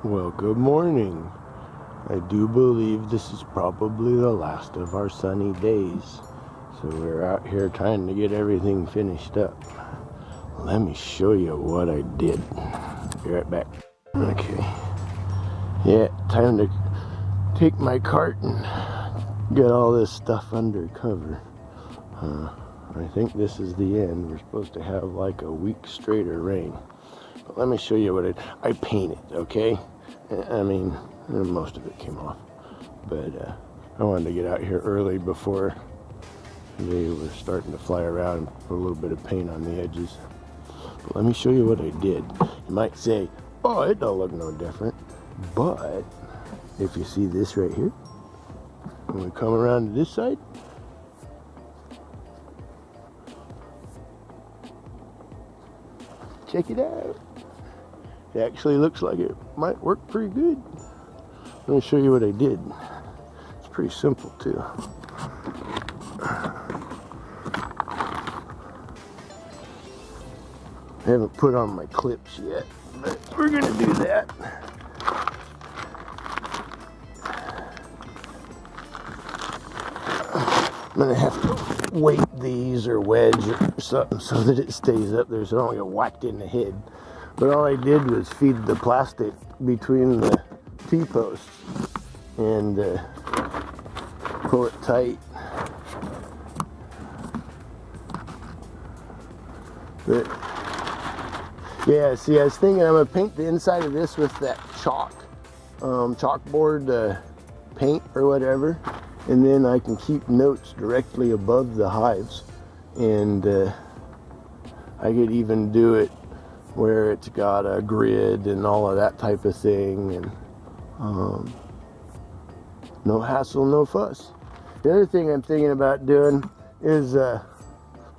Well, good morning. I do believe this is probably the last of our sunny days. So we're out here trying to get everything finished up. Let me show you what I did. Be right back. Okay. Yeah, time to take my cart and get all this stuff under cover. I think this is the end. We're supposed to have like a week straight of rain. But let me show you what I painted, okay? I mean, most of it came off. But I wanted to get out here early before they were starting to fly around and put a little bit of paint on the edges. But let me show you what I did. You might say, oh, it don't look no different. But if you see this right here, when we come around to this side, check it out. It actually looks like it might work pretty good. Let me show you what I did. It's pretty simple too. I haven't put on my clips yet, but we're gonna do that. I'm gonna have to weight these or wedge or something so that it stays up there so I don't get whacked in the head. But all I did was feed the plastic between the T-posts and pull it tight. But yeah, see, I was thinking I'm gonna paint the inside of this with that chalkboard paint or whatever, and then I can keep notes directly above the hives, and I could even do it where it's got a grid and all of that type of thing, and no hassle, no fuss. The other thing I'm thinking about doing is, I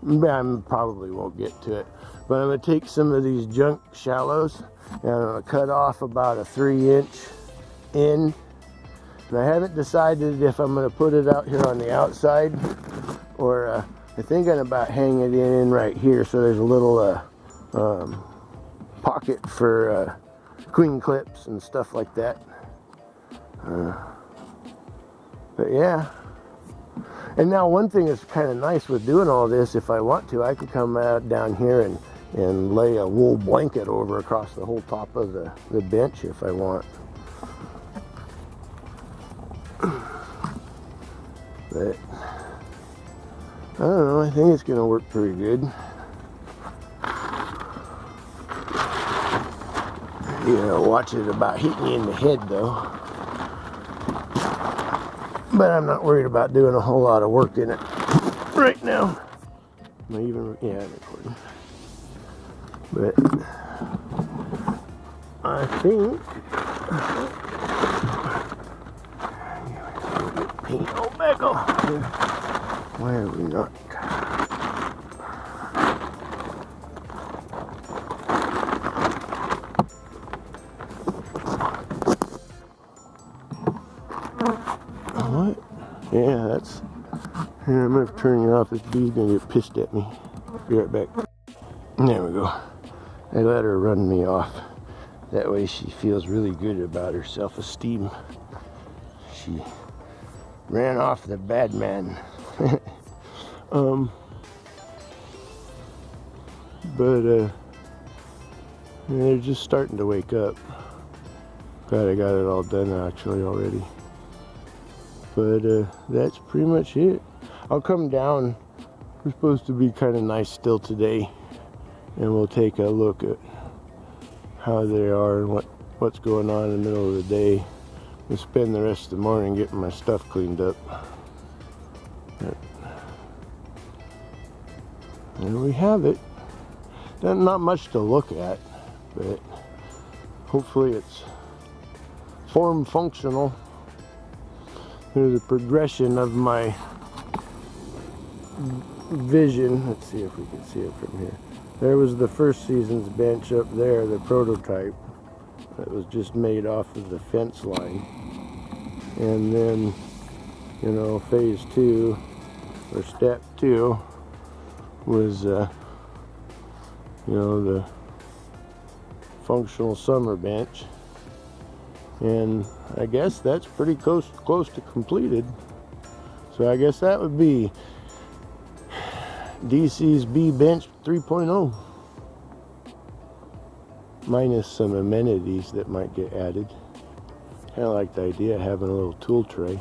probably won't get to it, but I'm going to take some of these junk shallows and I'm going to cut off about a 3-inch end. And I haven't decided if I'm going to put it out here on the outside, or I think I'm about hang it in right here so there's a little pocket for queen clips and stuff like that. But yeah. And now one thing that's kind of nice with doing all this, if I want to, I can come out down here and lay a wool blanket over across the whole top of the bench if I want. But I don't know, I think it's going to work pretty good. You know, watch it about hitting you in the head though. But I'm not worried about doing a whole lot of work in it right now. Am I even, yeah, I'm recording. But I think paint all back off here. Why are we not? What? Yeah, that's. Here, I'm gonna turn you off. This bee's gonna get pissed at me. Be right back. There we go. I let her run me off. That way she feels really good about her self-esteem. She ran off the bad man. But they're just starting to wake up. Glad I got it all done actually already. But that's pretty much it. I'll come down. We're supposed to be kind of nice still today, and we'll take a look at how they are and what's going on in the middle of the day. We'll spend the rest of the morning getting my stuff cleaned up. But there we have it. Not much to look at, but hopefully it's form functional. Here's a progression of my vision. Let's see if we can see it from here. There was the first season's bench up there, the prototype that was just made off of the fence line. And then, you know, phase 2 or step 2 was you know, the functional summer bench. And I guess that's pretty close to completed. So I guess that would be DC's Bee Bench 3.0. Minus some amenities that might get added. Kind of like the idea of having a little tool tray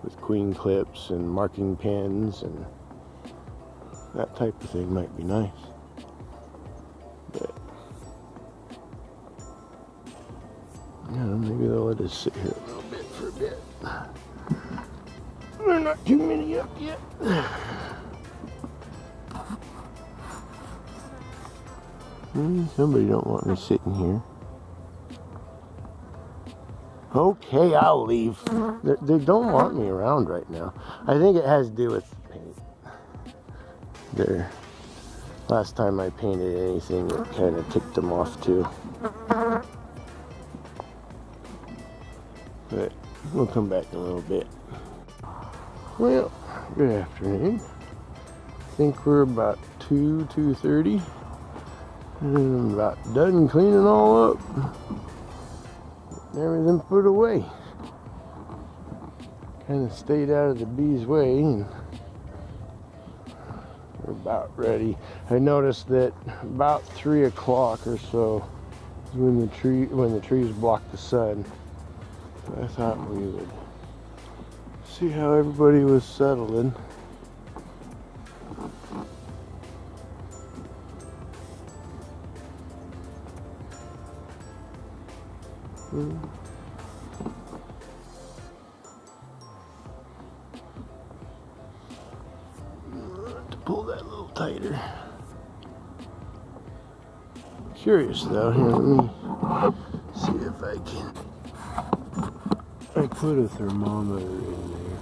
with queen clips and marking pens and that type of thing might be nice. But yeah, maybe they'll let us sit here a little bit for a bit. There are not too many up yet. Somebody don't want me sitting here. Okay, I'll leave. They don't want me around right now. I think it has to do with paint. There. Last time I painted anything, it kind of ticked them off too. But we'll come back in a little bit. Well, good afternoon. I think we're about 2:30. And I'm about done cleaning all up. Everything put away. Kind of stayed out of the bees' way, and we're about ready. I noticed that about 3 o'clock or so is when the trees block the sun. So I thought we would see how everybody was settling. To pull that a little tighter. Curious though, here, let me see if I can. I put a thermometer in there.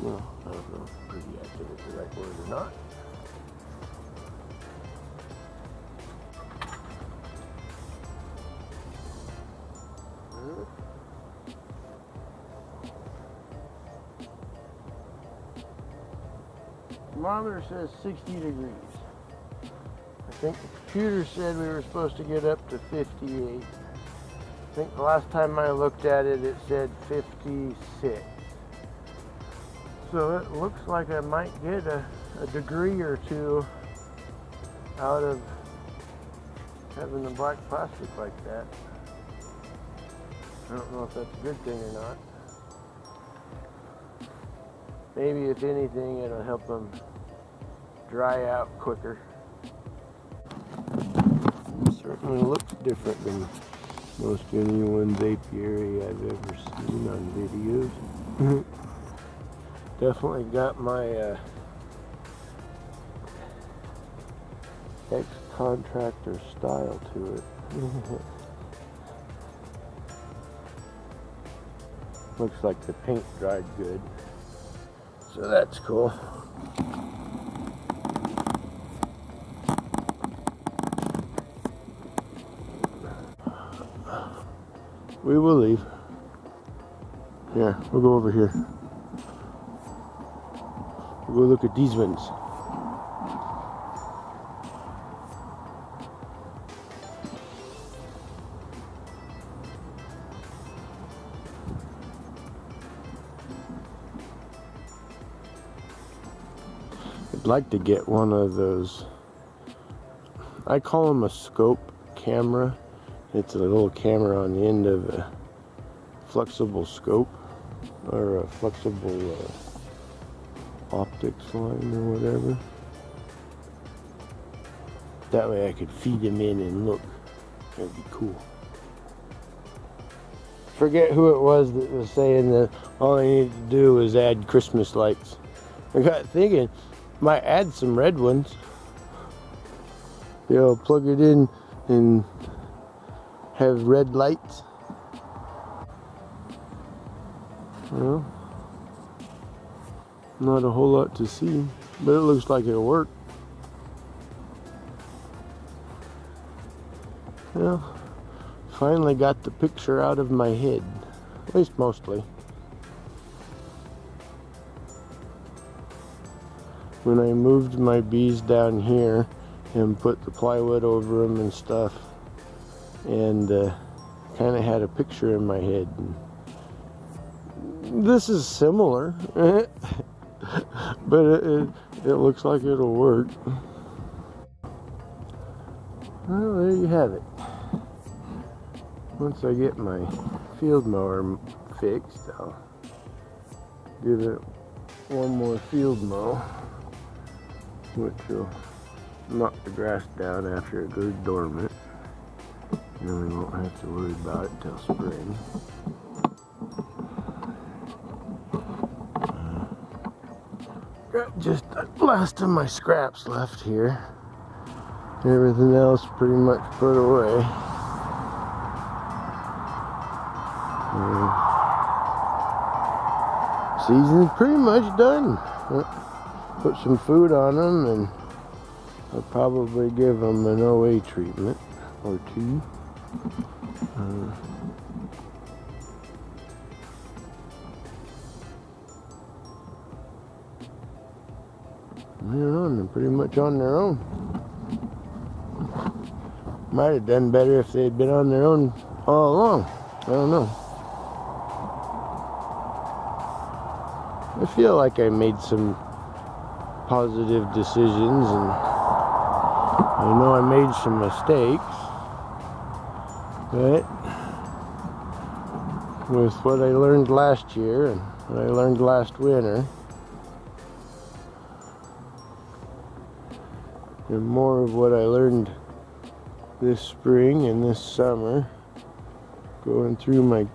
Well, I don't know if pretty active is the right word or not. Thermometer says 60 degrees. I think the computer said we were supposed to get up to 58. I think the last time I looked at it, it said 56. So it looks like I might get a degree or two out of having the black plastic like that. I don't know if that's a good thing or not. Maybe if anything, it'll help them dry out quicker. It certainly looks different than most anyone's apiary I've ever seen on videos. Definitely got my ex-contractor style to it. Looks like the paint dried good. So that's cool. We will leave. Yeah, we'll go over here. We'll go look at these ones. I'd like to get one of those, I call them a scope camera. It's a little camera on the end of a flexible scope or a flexible optics line or whatever. That way I could feed them in and look. That'd be cool. Forget who it was that was saying that all I needed to do was add Christmas lights. I got thinking, might add some red ones. You know, plug it in and have red lights. Well, not a whole lot to see, but it looks like it'll work. Well, finally got the picture out of my head, at least mostly. When I moved my bees down here and put the plywood over them and stuff, and kind of had a picture in my head. And this is similar, but it looks like it'll work. Well, there you have it. Once I get my field mower fixed, I'll give it one more field mow, which will knock the grass down after it goes dormant. And then we won't have to worry about it till spring. Got just the last of my scraps left here. Everything else pretty much put away. Season's pretty much done. Put some food on them, and I'll probably give them an OA treatment or two. They're pretty much on their own. Might have done better if they had been on their own all along. I don't know. I feel like I made some positive decisions, and I know I made some mistakes, but with what I learned last year and what I learned last winter, and more of what I learned this spring and this summer, going through my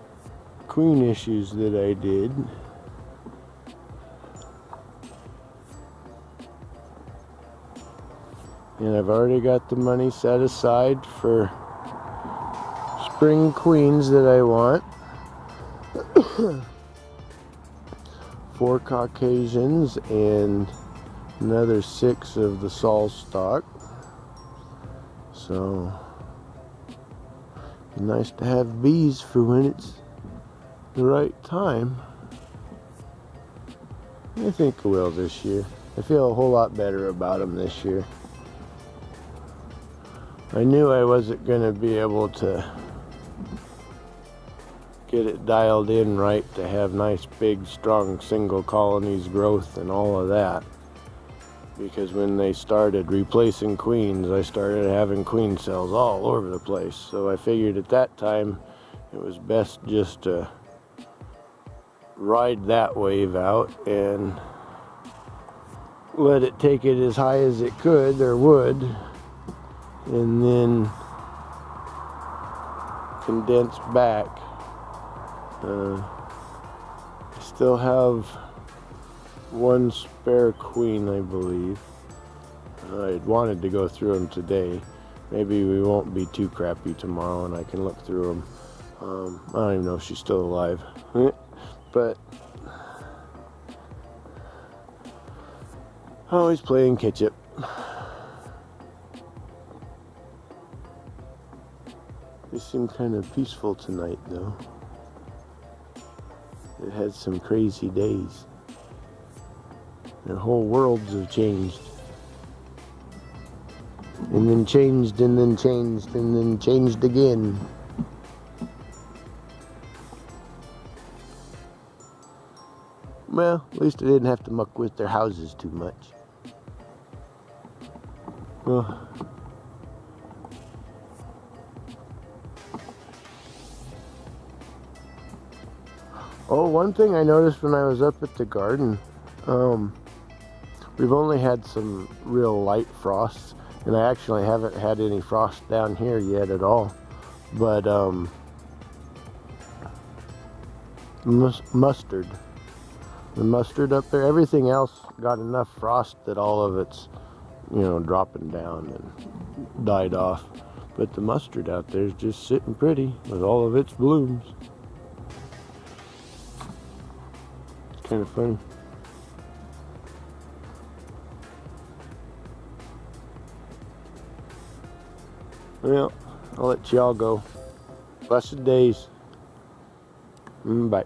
queen issues that I did, and I've already got the money set aside for spring queens that I want. 4 Caucasians and another 6 of the Saul stock. So it's nice to have bees for when it's the right time. I think I will this year. I feel a whole lot better about them this year. I knew I wasn't going to be able to get it dialed in right to have nice big strong single colonies growth and all of that, because when they started replacing queens, I started having queen cells all over the place. So I figured at that time it was best just to ride that wave out and let it take it as high as it could or would, and then condense back. I still have 1 spare queen, I believe. I wanted to go through them today. Maybe we won't be too crappy tomorrow and I can look through them. I don't even know if she's still alive. But always playing catch up. They seem kind of peaceful tonight, though. It had some crazy days. Their whole worlds have changed. And then changed, and then changed, and then changed again. Well, at least I didn't have to muck with their houses too much. Well, oh, one thing I noticed when I was up at the garden, we've only had some real light frosts, and I actually haven't had any frost down here yet at all. But mustard, the mustard up there, everything else got enough frost that all of it's, dropping down and died off. But the mustard out there is just sitting pretty with all of its blooms. Kind of funny. Well, I'll let y'all go. Blessed days. Bye.